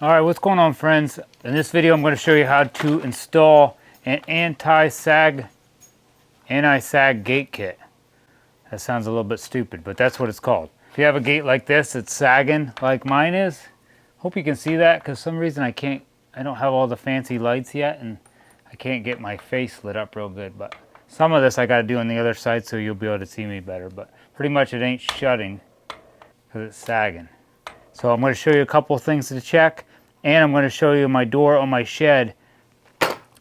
Alright, what's going on, friends? In this video I'm going to show you how to install an anti-sag gate kit. That sounds a little bit stupid, but that's what it's called. If you have a gate like this, it's sagging like mine is. Hope you can see that, because for some reason I don't have all the fancy lights yet, and I can't get my face lit up real good. But some of this I got to do on the other side so you'll be able to see me better. But pretty much it ain't shutting because it's sagging. So I'm going to show you a couple of things to check, and I'm going to show you my door on my shed.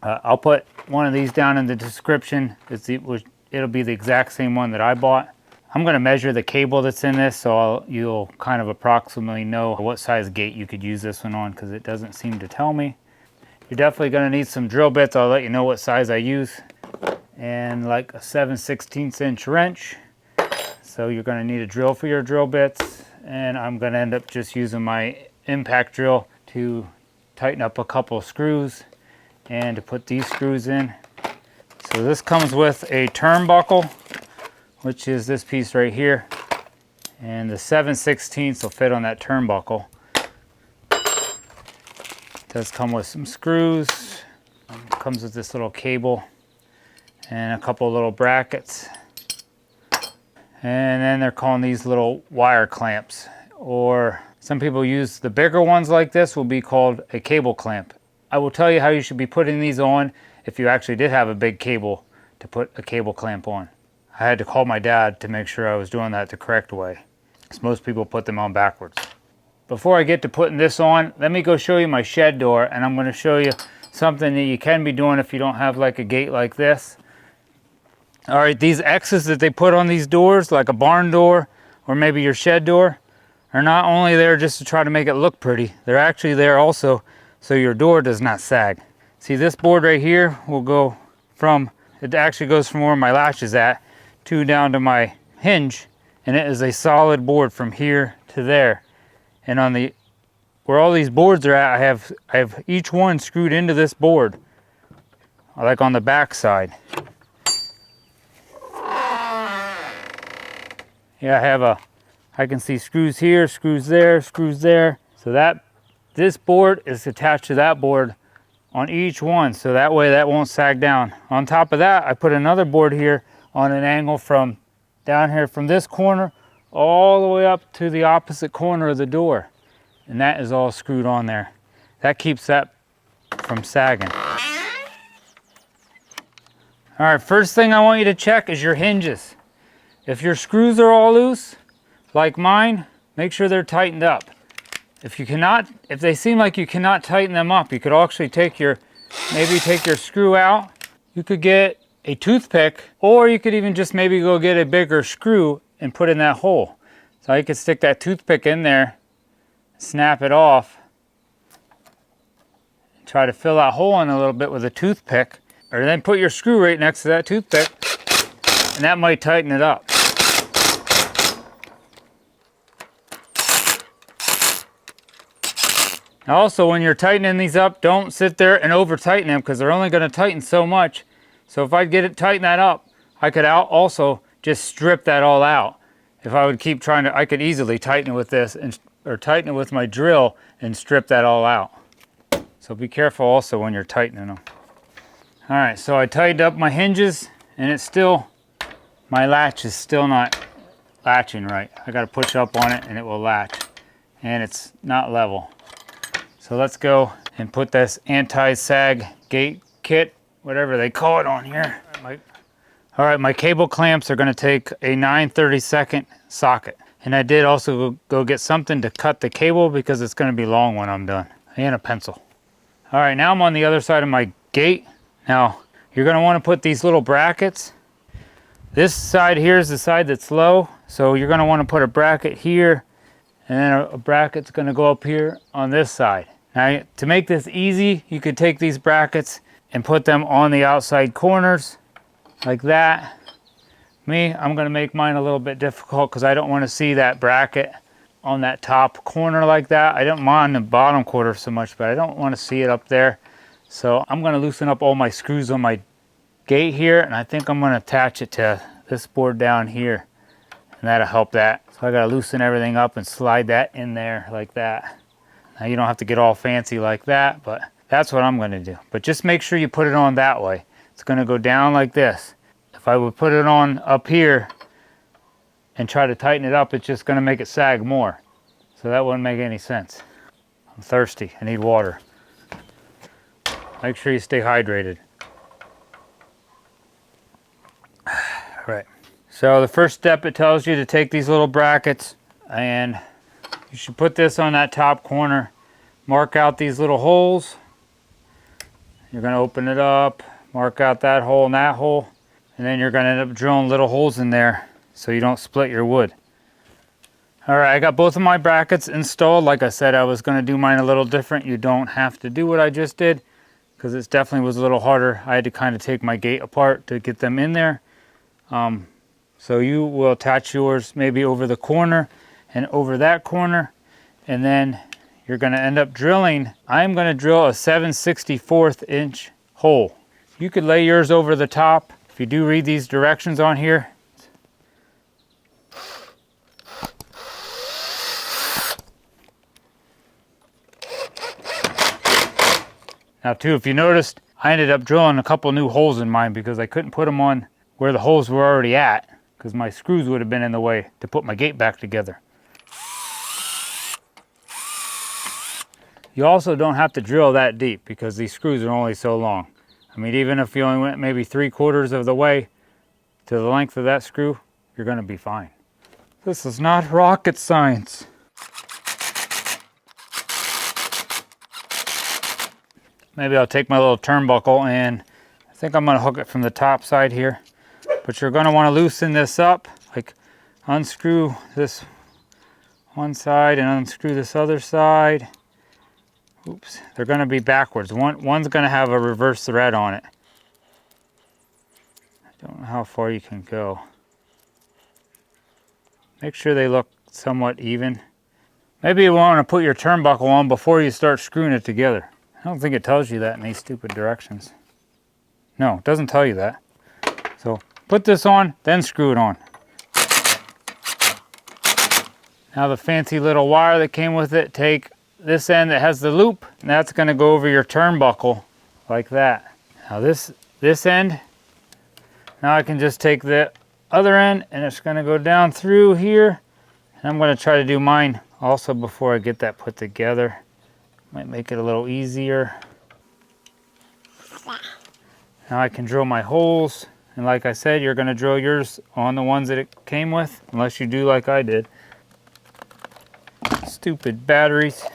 I'll put one of these down in the description. It'll be the exact same one that I bought. I'm going to measure the cable that's in this, so you'll kind of approximately know what size gate you could use this one on, because it doesn't seem to tell me. You're definitely going to need some drill bits. I'll let you know what size I use, and like a 7/16 inch wrench. So you're going to need a drill for your drill bits, and I'm going to end up just using my impact drill to tighten up a couple screws and to put these screws in. So this comes with a turnbuckle, which is this piece right here, and the 7/16 will fit on that turnbuckle. It does come with some screws. It comes with this little cable and a couple little brackets. And then they're calling these little wire clamps, or some people use the bigger ones like this, will be called a cable clamp. I will tell you how you should be putting these on if you actually did have a big cable to put a cable clamp on. I had to call my dad to make sure I was doing that the correct way, because most people put them on backwards. Before I get to putting this on, let me go show you my shed door, and I'm going to show you something that you can be doing if you don't have like a gate like this. Alright, these X's that they put on these doors, like a barn door or maybe your shed door, are not only there just to try to make it look pretty, they're actually there also so your door does not sag. See, this board right here will go from, it actually goes from where my latch is at to down to my hinge, and it is a solid board from here to there. And on the, where all these boards are at, I have each one screwed into this board, like on the back side. Yeah, I can see screws here, screws there, screws there. So this board is attached to that board on each one, so that way that won't sag down. On top of that, I put another board here on an angle from down here, from this corner all the way up to the opposite corner of the door. And that is all screwed on there. That keeps that from sagging. All right, first thing I want you to check is your hinges. If your screws are all loose, like mine, make sure they're tightened up. If they seem like you cannot tighten them up, you could actually maybe take your screw out. You could get a toothpick, or you could even just maybe go get a bigger screw and put in that hole. So you could stick that toothpick in there, snap it off, and try to fill that hole in a little bit with a toothpick, or then put your screw right next to that toothpick, and that might tighten it up. Also, when you're tightening these up, don't sit there and over tighten them, because they're only going to tighten so much. So if I tighten that up, I could also just strip that all out. If I would keep trying to, I could easily tighten it with this, or tighten it with my drill and strip that all out. So be careful also when you're tightening them. All right, so I tightened up my hinges, and my latch is still not latching right. I got to push up on it and it will latch, and it's not level. So let's go and put this anti-sag gate kit, whatever they call it, on here. All right, my cable clamps are going to take a 9/32 socket. And I did also go get something to cut the cable, because it's going to be long when I'm done, and a pencil. All right, now I'm on the other side of my gate. Now, you're going to want to put these little brackets. This side here is the side that's low, so you're going to want to put a bracket here, and then a bracket's going to go up here on this side. Now, to make this easy, you could take these brackets and put them on the outside corners, like that. I'm going to make mine a little bit difficult, because I don't want to see that bracket on that top corner like that. I don't mind the bottom corner so much, but I don't want to see it up there. So I'm going to loosen up all my screws on my gate here, and I think I'm going to attach it to this board down here, and that'll help that. So I got to loosen everything up and slide that in there like that. Now you don't have to get all fancy like that, but that's what I'm going to do. But just make sure you put it on that way. It's going to go down like this. If I would put it on up here and try to tighten it up, it's just going to make it sag more. So that wouldn't make any sense. I'm thirsty. I need water. Make sure you stay hydrated. All right. So the first step, it tells you to take these little brackets and you should put this on that top corner. Mark out these little holes. You're going to open it up, mark out that hole and that hole, and then you're going to end up drilling little holes in there so you don't split your wood. All right, I got both of my brackets installed. Like I said, I was going to do mine a little different. You don't have to do what I just did because it definitely was a little harder. I had to kind of take my gate apart to get them in there. So you will attach yours maybe over the corner and over that corner, and then you're going to end up drilling. I'm going to drill a 7/64 inch hole. You could lay yours over the top. If you do read these directions on here. Now too, if you noticed, I ended up drilling a couple new holes in mine because I couldn't put them on where the holes were already at because my screws would have been in the way to put my gate back together. You also don't have to drill that deep because these screws are only so long. I mean, even if you only went maybe 3/4 of the way to the length of that screw, you're going to be fine. This is not rocket science. Maybe I'll take my little turnbuckle and I think I'm going to hook it from the top side here. But you're going to want to loosen this up, like unscrew this one side and unscrew this other side. Oops, they're going to be backwards. One's going to have a reverse thread on it. I don't know how far you can go. Make sure they look somewhat even. Maybe you want to put your turnbuckle on before you start screwing it together. I don't think it tells you that in these stupid directions. No, it doesn't tell you that. So put this on, then screw it on. Now the fancy little wire that came with it, take this end that has the loop, and that's going to go over your turnbuckle like that. Now this end, now I can just take the other end and it's going to go down through here. And I'm going to try to do mine also before I get that put together. Might make it a little easier. Now I can drill my holes, and like I said, you're going to drill yours on the ones that it came with, unless you do like I did. Stupid batteries.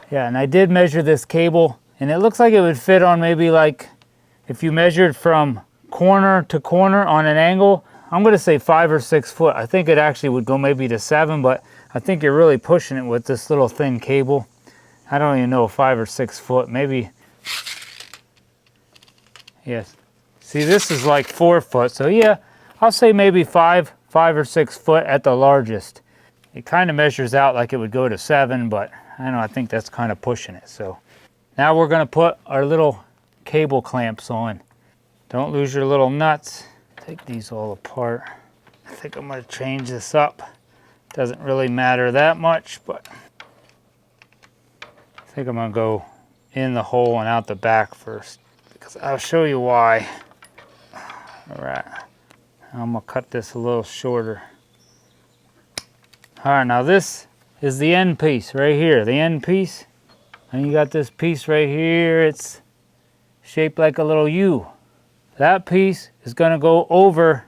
Yeah, and I did measure this cable, and it looks like it would fit on maybe like, if you measured from corner to corner on an angle, I'm going to say 5 or 6 foot. I think it actually would go maybe to 7, but I think you're really pushing it with this little thin cable. I don't even know, 5 or 6 foot, maybe. Yes. See, this is like 4 foot, so yeah, I'll say maybe 5 or 6 foot at the largest. It kind of measures out like it would go to 7, but I don't know, I think that's kind of pushing it. So now we're going to put our little cable clamps on. Don't lose your little nuts. Take these all apart. I think I'm going to change this up. Doesn't really matter that much, but I think I'm going to go in the hole and out the back first, because I'll show you why. All right, I'm going to cut this a little shorter. All right, now this is the end piece right here, the end piece. And you got this piece right here. It's shaped like a little U. That piece is going to go over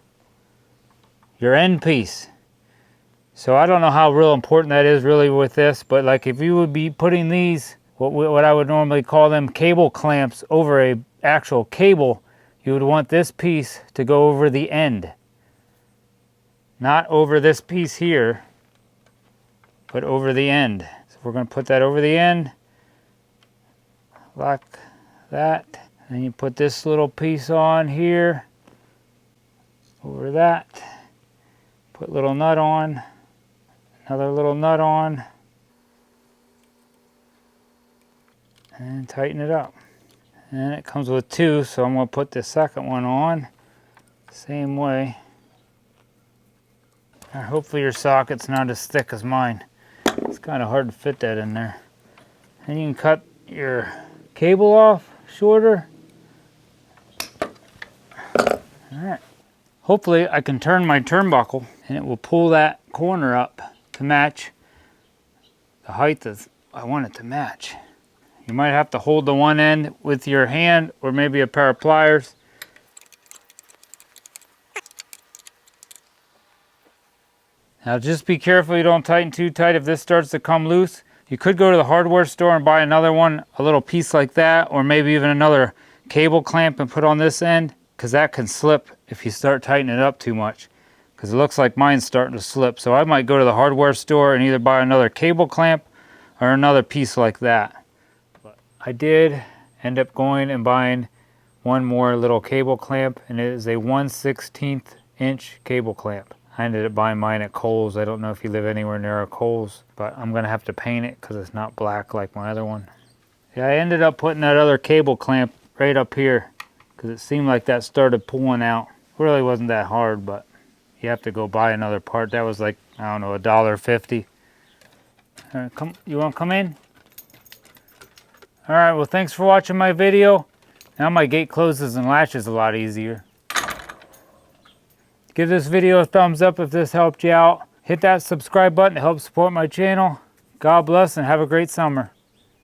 your end piece. So I don't know how real important that is really with this, but like if you would be putting these, what I would normally call them cable clamps over a actual cable, you would want this piece to go over the end. Not over this piece here, but over the end. So we're going to put that over the end, like that. Then you put this little piece on here, over that. Put a little nut on, another little nut on, and tighten it up. And it comes with 2, so I'm going to put the second one on. Same way. Hopefully your socket's not as thick as mine. It's kind of hard to fit that in there. And you can cut your cable off shorter. Alright. Hopefully I can turn my turnbuckle and it will pull that corner up to match the height that I want it to match. You might have to hold the one end with your hand or maybe a pair of pliers. Now just be careful you don't tighten too tight. If this starts to come loose, you could go to the hardware store and buy another one, a little piece like that, or maybe even another cable clamp and put on this end, because that can slip if you start tightening it up too much. Because it looks like mine's starting to slip. So I might go to the hardware store and either buy another cable clamp or another piece like that. But I did end up going and buying one more little cable clamp, and it is a 1/16 inch cable clamp. I ended up buying mine at Kohl's. I don't know if you live anywhere near a Kohl's, but I'm going to have to paint it because it's not black like my other one. Yeah, I ended up putting that other cable clamp right up here because it seemed like that started pulling out. It really wasn't that hard, but you have to go buy another part. That was like, I don't know, $1.50. All right, you want to come in? All right, well, thanks for watching my video. Now my gate closes and latches a lot easier. Give this video a thumbs up if this helped you out. Hit that subscribe button to help support my channel. God bless and have a great summer.